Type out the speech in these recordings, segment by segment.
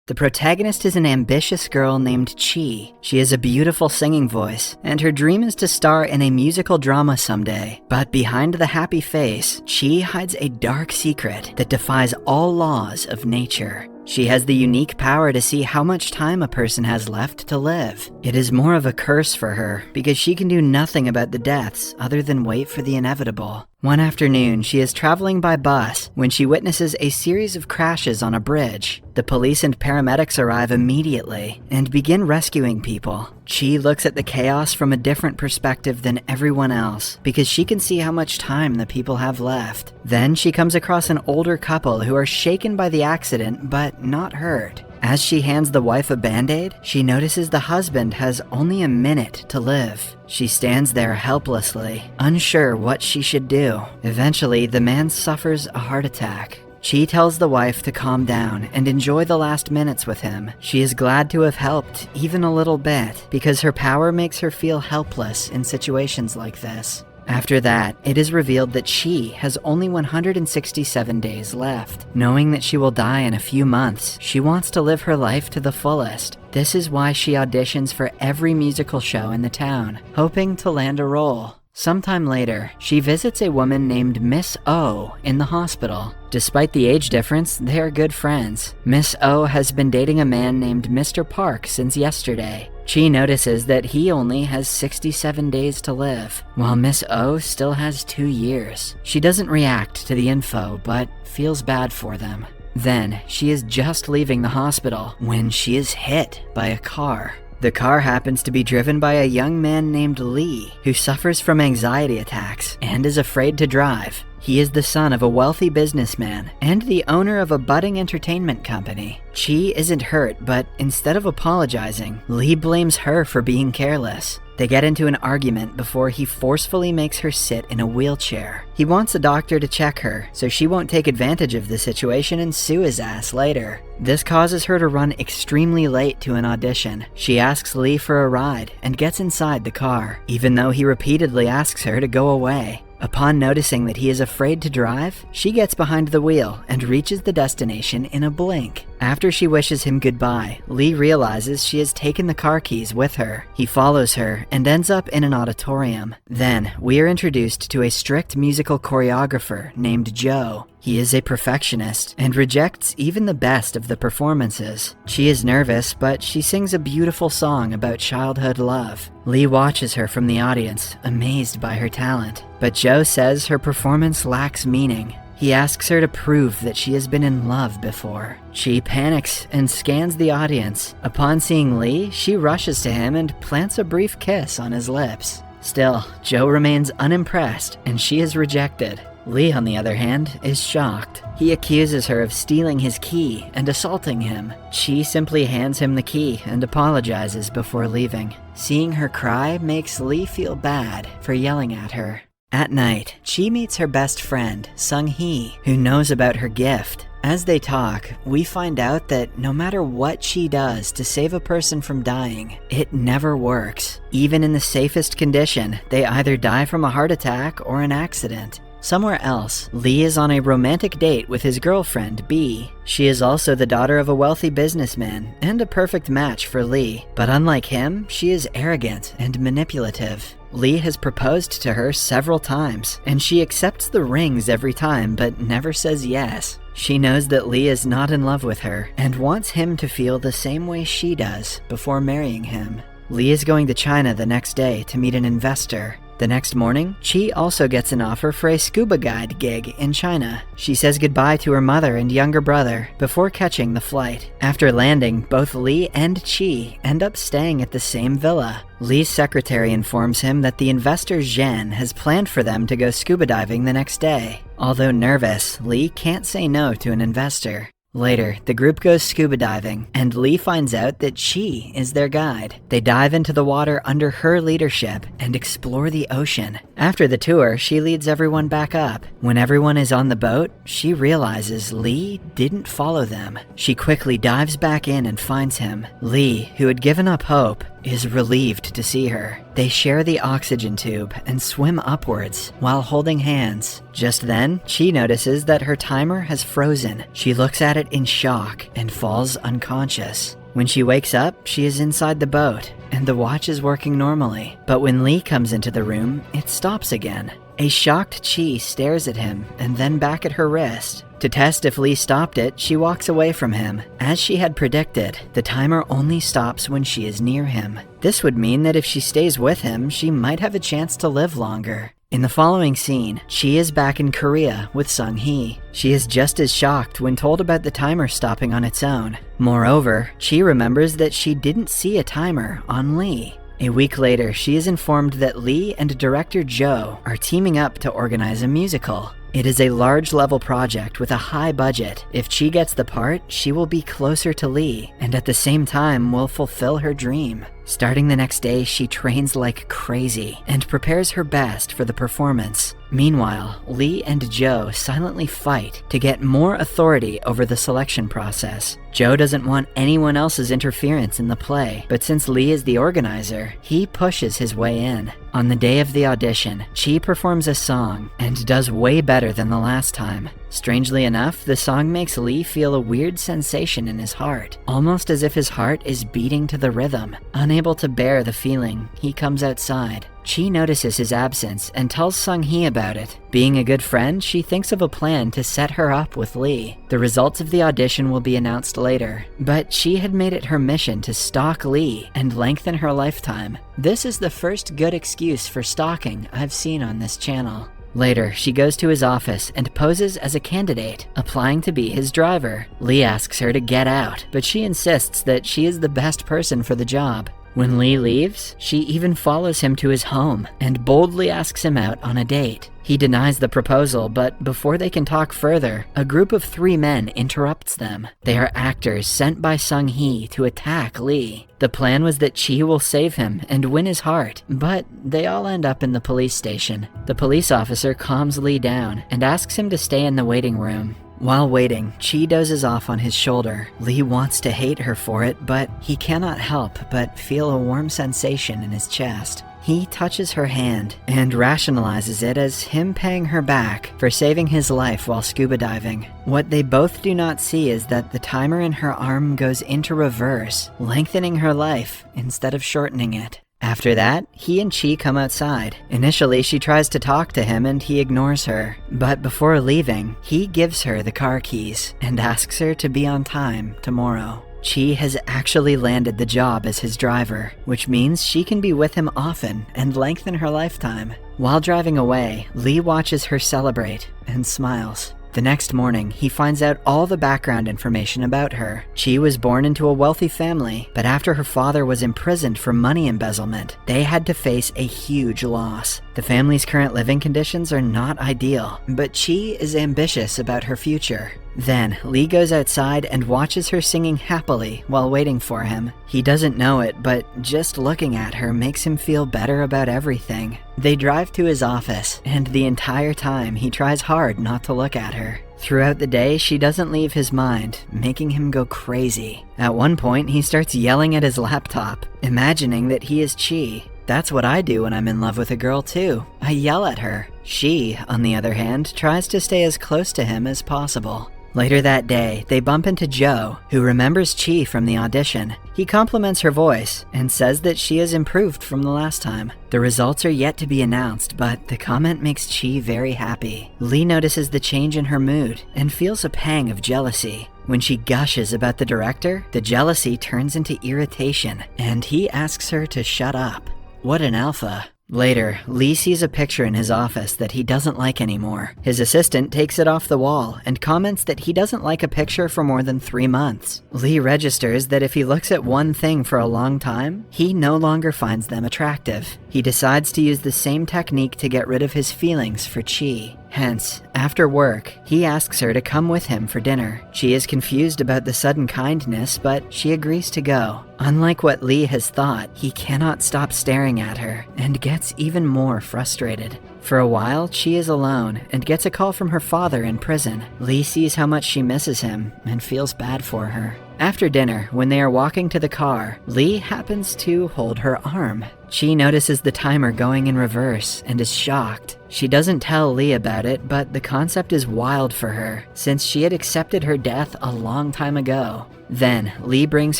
The protagonist is an ambitious girl named Chi. She has a beautiful singing voice, and her dream is to star in a musical drama someday. But behind the happy face, Chi hides a dark secret that defies all laws of nature. She has the unique power to see how much time a person has left to live. It is more of a curse for her, because she can do nothing about the deaths other than wait for the inevitable. One afternoon, she is traveling by bus when she witnesses a series of crashes on a bridge. The police and paramedics arrive immediately and begin rescuing people. Chi looks at the chaos from a different perspective than everyone else because she can see how much time the people have left. Then she comes across an older couple who are shaken by the accident but not hurt. As she hands the wife a band-aid, she notices the husband has only a minute to live. She stands there helplessly, unsure what she should do. Eventually, the man suffers a heart attack. Chi tells the wife to calm down and enjoy the last minutes with him. She is glad to have helped, even a little bit, because her power makes her feel helpless in situations like this. After that, it is revealed that Chi has only 167 days left. Knowing that she will die in a few months, she wants to live her life to the fullest. This is why she auditions for every musical show in the town, hoping to land a role. Sometime later, she visits a woman named Miss O in the hospital. Despite the age difference, they are good friends. Miss O has been dating a man named Mr. Park since yesterday. Chi notices that he only has 67 days to live, while Miss O still has 2 years. She doesn't react to the info, but feels bad for them. Then, she is just leaving the hospital when she is hit by a car. The car happens to be driven by a young man named Lee, who suffers from anxiety attacks and is afraid to drive. He is the son of a wealthy businessman and the owner of a budding entertainment company. Chi isn't hurt, but instead of apologizing, Lee blames her for being careless. They get into an argument before he forcefully makes her sit in a wheelchair. He wants a doctor to check her, so she won't take advantage of the situation and sue his ass later. This causes her to run extremely late to an audition. She asks Lee for a ride and gets inside the car, even though he repeatedly asks her to go away. Upon noticing that he is afraid to drive, she gets behind the wheel and reaches the destination in a blink. After she wishes him goodbye, Lee realizes she has taken the car keys with her. He follows her and ends up in an auditorium. Then, we are introduced to a strict musical choreographer named Joe. He is a perfectionist and rejects even the best of the performances. She is nervous, but she sings a beautiful song about childhood love. Lee watches her from the audience, amazed by her talent. But Joe says her performance lacks meaning. He asks her to prove that she has been in love before. She panics and scans the audience. Upon seeing Lee, she rushes to him and plants a brief kiss on his lips. Still, Joe remains unimpressed and she is rejected. Lee, on the other hand, is shocked. He accuses her of stealing his key and assaulting him. Chi simply hands him the key and apologizes before leaving. Seeing her cry makes Lee feel bad for yelling at her. At night, Chi meets her best friend, Sung-hee, who knows about her gift. As they talk, we find out that no matter what Chi does to save a person from dying, it never works. Even in the safest condition, they either die from a heart attack or an accident. Somewhere else, Lee is on a romantic date with his girlfriend, B. She is also the daughter of a wealthy businessman and a perfect match for Lee. But unlike him, she is arrogant and manipulative. Lee has proposed to her several times, and she accepts the rings every time but never says yes. She knows that Lee is not in love with her and wants him to feel the same way she does before marrying him. Lee is going to China the next day to meet an investor. The next morning, Chi also gets an offer for a scuba guide gig in China. She says goodbye to her mother and younger brother before catching the flight. After landing, both Lee and Chi end up staying at the same villa. Lee's secretary informs him that the investor Zhen has planned for them to go scuba diving the next day. Although nervous, Lee can't say no to an investor. Later, the group goes scuba diving, and Lee finds out that Chi is their guide. They dive into the water under her leadership and explore the ocean. After the tour, she leads everyone back up. When everyone is on the boat, she realizes Lee didn't follow them. She quickly dives back in and finds him. Lee, who had given up hope, is relieved to see her. They share the oxygen tube and swim upwards while holding hands. Just then, Chi notices that her timer has frozen. She looks at it in shock and falls unconscious. When she wakes up, she is inside the boat, and the watch is working normally. But when Lee comes into the room, it stops again. A shocked Chi stares at him and then back at her wrist. To test if Lee stopped it, she walks away from him. As she had predicted, the timer only stops when she is near him. This would mean that if she stays with him, she might have a chance to live longer. In the following scene, Chi is back in Korea with Sung-hee. She is just as shocked when told about the timer stopping on its own. Moreover, Chi remembers that she didn't see a timer on Lee. A week later, she is informed that Lee and director Joe are teaming up to organize a musical. It is a large-level project with a high budget. If Chi gets the part, she will be closer to Lee, and at the same time will fulfill her dream. Starting the next day, she trains like crazy and prepares her best for the performance. Meanwhile, Lee and Joe silently fight to get more authority over the selection process. Joe doesn't want anyone else's interference in the play, but since Lee is the organizer, he pushes his way in. On the day of the audition, Chi performs a song and does way better than the last time. Strangely enough, the song makes Lee feel a weird sensation in his heart, almost as if his heart is beating to the rhythm. Unable to bear the feeling, he comes outside. Chi notices his absence and tells Sung-hee about it. Being a good friend, she thinks of a plan to set her up with Lee. The results of the audition will be announced later, but Chi had made it her mission to stalk Lee and lengthen her lifetime. This is the first good excuse for stalking I've seen on this channel. Later, she goes to his office and poses as a candidate, applying to be his driver. Lee asks her to get out, but she insists that she is the best person for the job. When Lee leaves, she even follows him to his home and boldly asks him out on a date. He denies the proposal, but before they can talk further, a group of 3 men interrupts them. They are actors sent by Sung-hee to attack Lee. The plan was that Chi will save him and win his heart, but they all end up in the police station. The police officer calms Lee down and asks him to stay in the waiting room. While waiting, Chi dozes off on his shoulder. Lee wants to hate her for it, but he cannot help but feel a warm sensation in his chest. He touches her hand and rationalizes it as him paying her back for saving his life while scuba diving. What they both do not see is that the timer in her arm goes into reverse, lengthening her life instead of shortening it. After that, he and Chi come outside. Initially, she tries to talk to him and he ignores her. But before leaving, he gives her the car keys and asks her to be on time tomorrow. Chi has actually landed the job as his driver, which means she can be with him often and lengthen her lifetime. While driving away, Lee watches her celebrate and smiles. The next morning, he finds out all the background information about her. Chi was born into a wealthy family, but after her father was imprisoned for money embezzlement, they had to face a huge loss. The family's current living conditions are not ideal, but Chi is ambitious about her future. Then, Lee goes outside and watches her singing happily while waiting for him. He doesn't know it, but just looking at her makes him feel better about everything. They drive to his office, and the entire time he tries hard not to look at her. Throughout the day, she doesn't leave his mind, making him go crazy. At one point, he starts yelling at his laptop, imagining that he is Chi. That's what I do when I'm in love with a girl too. I yell at her. She, on the other hand, tries to stay as close to him as possible. Later that day, they bump into Joe, who remembers Chi from the audition. He compliments her voice and says that she has improved from the last time. The results are yet to be announced, but the comment makes Chi very happy. Lee notices the change in her mood and feels a pang of jealousy. When she gushes about the director, the jealousy turns into irritation, and he asks her to shut up. What an alpha. Later, Lee sees a picture in his office that he doesn't like anymore. His assistant takes it off the wall and comments that he doesn't like a picture for more than 3 months. Lee registers that if he looks at one thing for a long time, he no longer finds them attractive. He decides to use the same technique to get rid of his feelings for Chi. Hence, after work, he asks her to come with him for dinner. She is confused about the sudden kindness, but she agrees to go. Unlike what Lee has thought, he cannot stop staring at her and gets even more frustrated. For a while, Chi is alone and gets a call from her father in prison. Lee sees how much she misses him and feels bad for her. After dinner, when they are walking to the car, Lee happens to hold her arm. Chi notices the timer going in reverse and is shocked. She doesn't tell Lee about it, but the concept is wild for her, since she had accepted her death a long time ago. Then, Lee brings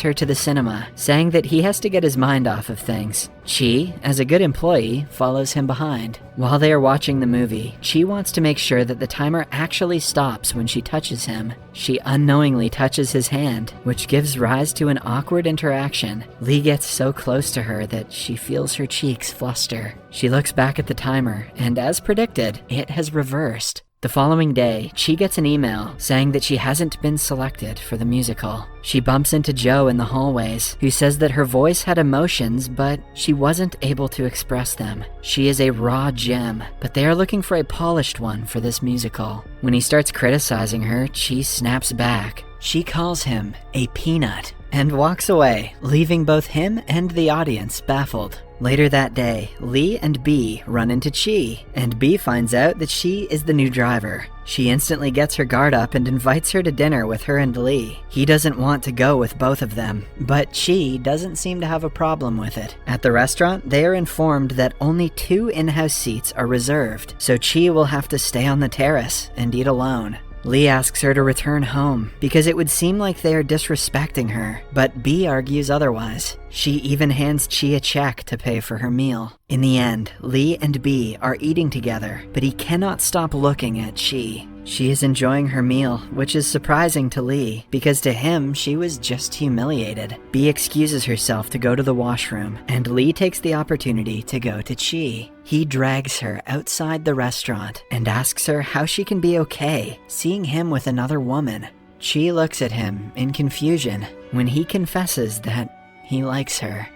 her to the cinema, saying that he has to get his mind off of things. Chi, as a good employee, follows him behind. While they are watching the movie, Chi wants to make sure that the timer actually stops when she touches him. She unknowingly touches his hand, which gives rise to an awkward interaction. Lee gets so close to her that she feels her cheeks fluster. She looks back at the timer, and as predicted, it has reversed. The following day, Chi gets an email saying that she hasn't been selected for the musical. She bumps into Joe in the hallways, who says that her voice had emotions, but she wasn't able to express them. She is a raw gem, but they are looking for a polished one for this musical. When he starts criticizing her, Chi snaps back. She calls him a peanut and walks away, leaving both him and the audience baffled. Later that day, Lee and B run into Chi, and B finds out that she is the new driver. She instantly gets her guard up and invites her to dinner with her and Lee. He doesn't want to go with both of them, but Chi doesn't seem to have a problem with it. At the restaurant, they are informed that only 2 in-house seats are reserved, so Chi will have to stay on the terrace and eat alone. Lee asks her to return home because it would seem like they are disrespecting her, but B argues otherwise. She even hands Chi a check to pay for her meal. In the end, Lee and B are eating together, but he cannot stop looking at Chi. She is enjoying her meal, which is surprising to Lee, because to him, she was just humiliated. B excuses herself to go to the washroom, and Lee takes the opportunity to go to Chi. He drags her outside the restaurant and asks her how she can be okay seeing him with another woman. Chi looks at him in confusion when he confesses that he likes her.